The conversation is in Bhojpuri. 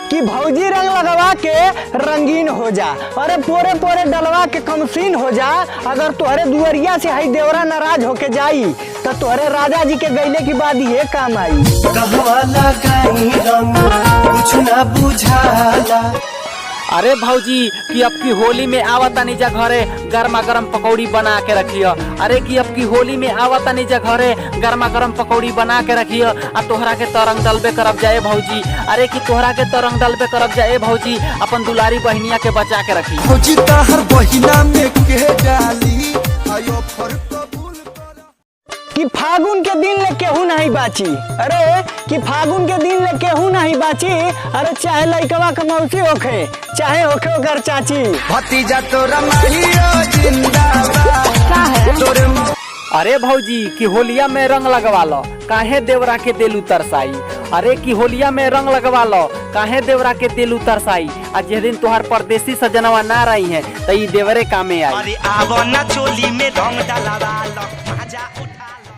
कि भौजी रंग लगवा के रंगीन हो जा, अरे पोरे पोरे डलवा के कमसीन हो जा। अगर तोहरे दुअरिया से हई देवरा नाराज होके जाई तो तोहरे राजा जी के गईले की बाद ये काम आई। कहवा लगाई रंग कुछ ना बुझाला। अरे भौजी कि अब की होली में आवता निजा घरे गर्मा गर्म पकौड़ी बना के रखियो। अरे कि अब की होली में आवता निजा घरे गर्मा गर्म पकौड़ी बना के रखियो। आ तोहरा के तरंग डलबे करब जाए भौजी। अरे कि तोहरा के तरंग डलबे करब जाए भौजी, अपन दुलारी बहनिया के बचा के रखी। भौजी ताहर बहिना में के डाली आयो फर कबूल कि फागुन के दिन ले केहू नहीं बाची। अरे कि फागुन के दिन ले केहू नहीं बाची। अरे चाहे लइकवा के मौसी होखे चाहे होखे ओकर चाची। भतीजा तोरा माहियो जिंदाबाद तोरे। अरे भौजी कि होलिया में रंग लगवा लो, काहे देवरा के दिल तरसाई। अरे कि होलिया में रंग लगवा लो, काहे देवरा के दिल तरसाई। आज जिस दिन तुहार परदेसी सजनवा ना रही है तो ये देवरे कामे आई। अरे आवो ना चोली में रंग डलवा लो, मजा उठा लो।